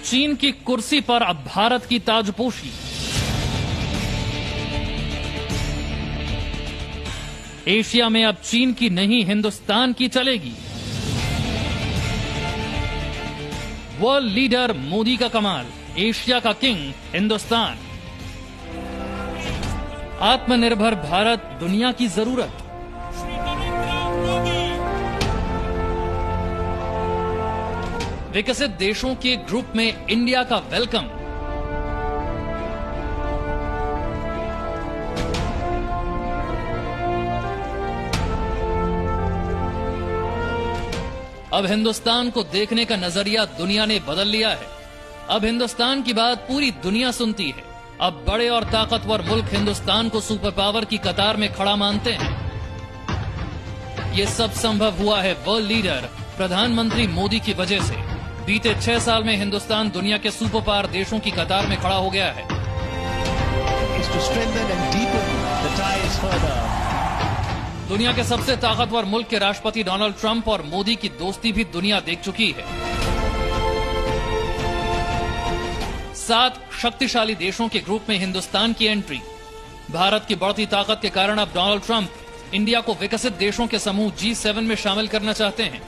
चीन की कुर्सी पर अब भारत की ताजपोशी। एशिया में अब चीन की नहीं हिंदुस्तान की चलेगी। वर्ल्ड लीडर मोदी का कमाल, एशिया का किंग हिंदुस्तान। आत्मनिर्भर भारत, दुनिया की जरूरत। विकसित देशों के ग्रुप में इंडिया का वेलकम। अब हिंदुस्तान को देखने का नजरिया दुनिया ने बदल लिया है। अब हिंदुस्तान की बात पूरी दुनिया सुनती है। अब बड़े और ताकतवर मुल्क हिंदुस्तान को सुपर पावर की कतार में खड़ा मानते हैं। ये सब संभव हुआ है वर्ल्ड लीडर प्रधानमंत्री मोदी की वजह से। बीते 6 साल में हिंदुस्तान दुनिया के सुपर पावर देशों की कतार में खड़ा हो गया है। दुनिया के सबसे ताकतवर मुल्क के राष्ट्रपति डोनाल्ड ट्रंप और मोदी की दोस्ती भी दुनिया देख चुकी है। 7 शक्तिशाली देशों के ग्रुप में हिंदुस्तान की एंट्री। भारत की बढ़ती ताकत के कारण अब डोनाल्ड ट्रंप इंडिया को विकसित देशों के समूह G7 में शामिल करना चाहते हैं।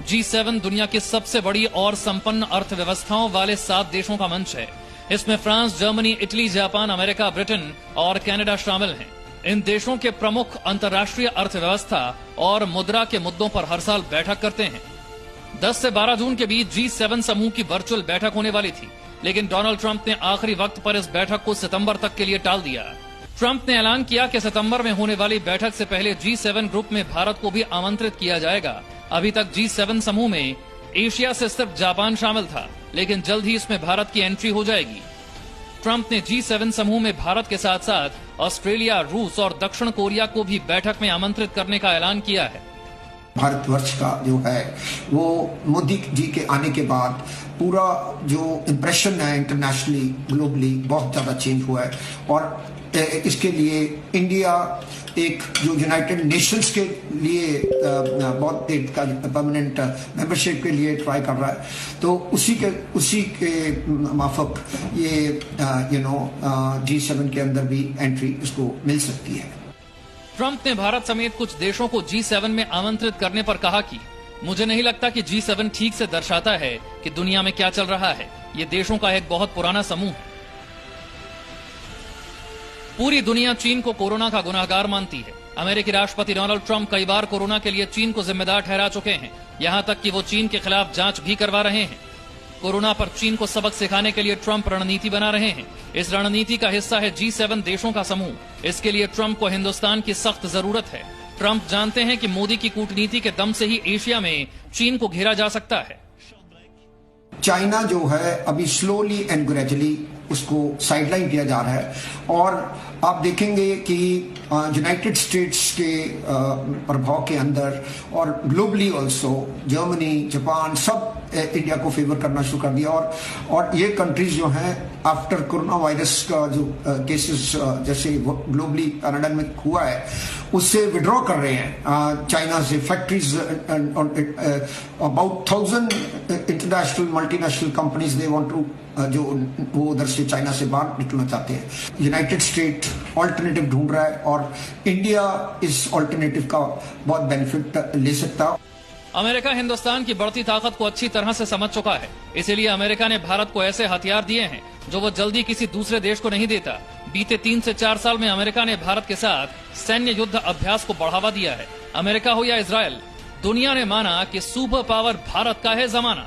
G7 दुनिया की सबसे बड़ी और संपन्न अर्थव्यवस्थाओं वाले 7 देशों का मंच है। इसमें France, Germany, Italy, Japan, America, Britain और कनाडा शामिल हैं। इन देशों के प्रमुख अंतर्राष्ट्रीय अर्थव्यवस्था और मुद्रा के मुद्दों पर हर साल बैठक करते हैं। 10 से 12 जून के बीच G7 समूह की वर्चुअल बैठक होने वाली थी, लेकिन डोनाल्ड ट्रंप ने आखिरी वक्त पर इस बैठक को सितंबर तक के लिए टाल दिया। ट्रंप ने ऐलान किया कि सितंबर में होने वाली बैठक से पहले G7 ग्रुप में भारत को भी आमंत्रित किया जाएगा। अभी तक G7 समूह में एशिया से सिर्फ जापान शामिल था, लेकिन जल्द ही इसमें भारत की एंट्री हो जाएगी। ट्रंप ने G7 समूह में भारत के साथ साथ ऑस्ट्रेलिया, रूस और दक्षिण कोरिया को भी बैठक में आमंत्रित करने का ऐलान किया है। भारतवर्ष का जो है वो मोदी जी के आने के बाद पूरा जो इम्प्रेशन है इंटरनेशनली, ग्लोबली बहुत ज्यादा चेंज हुआ है। और इसके लिए इंडिया एक जो यूनाइटेड नेशंस के लिए बहुत देर का परमानेंट मेंबरशिप के लिए ट्राई कर रहा है, तो उसी के माफक ये G7 के अंदर भी एंट्री इसको मिल सकती है। ट्रंप ने भारत समेत कुछ देशों को G7 में आमंत्रित करने पर कहा कि मुझे नहीं लगता कि G7 ठीक से दर्शाता है कि दुनिया में क्या चल रहा है। ये देशों का एक बहुत पुराना समूह है। पूरी दुनिया चीन को कोरोना का गुनहगार मानती है। अमेरिकी राष्ट्रपति डोनाल्ड ट्रंप कई बार कोरोना के लिए चीन को जिम्मेदार ठहरा चुके हैं। यहां तक कि वो चीन के खिलाफ जांच भी करवा रहे हैं। कोरोना पर चीन को सबक सिखाने के लिए ट्रंप रणनीति बना रहे हैं। इस रणनीति का हिस्सा है G7 देशों का समूह। इसके लिए ट्रंप को हिंदुस्तान की सख्त जरूरत है। ट्रंप जानते हैं कि मोदी की कूटनीति के दम से ही एशिया में चीन को घेरा जा सकता है। चाइना जो है अभी स्लोली एंड ग्रेजुअली उसको साइडलाइन किया जा रहा है। और आप देखेंगे कि यूनाइटेड स्टेट्स के प्रभाव के अंदर और ग्लोबली ऑल्सो जर्मनी, जापान सब इंडिया को फेवर करना शुरू कर दिया। और ये कंट्रीज जो हैं आफ्टर कोरोना वायरस का जो केसेस जैसे ग्लोबली कनाडा में हुआ है उससे विड्रॉ कर रहे हैं चाइना से। Factories about 1000 international multinational companies they want to जो वो उधर से चाइना से बाहर निकलना चाहते हैं। यूनाइटेड स्टेट ऑल्टरनेटिव ढूंढ रहा है और इंडिया इस ऑल्टरनेटिव का बहुत बेनिफिट ले सकता है। अमेरिका हिंदुस्तान की बढ़ती ताकत को अच्छी तरह से समझ चुका है। इसीलिए अमेरिका ने भारत को ऐसे हथियार दिए हैं जो वो जल्दी किसी दूसरे देश को नहीं देता। बीते 3 से 4 साल में अमेरिका ने भारत के साथ सैन्य युद्ध अभ्यास को बढ़ावा दिया है। अमेरिका हो या इजराइल, दुनिया ने माना कि सुपर पावर भारत का है जमाना।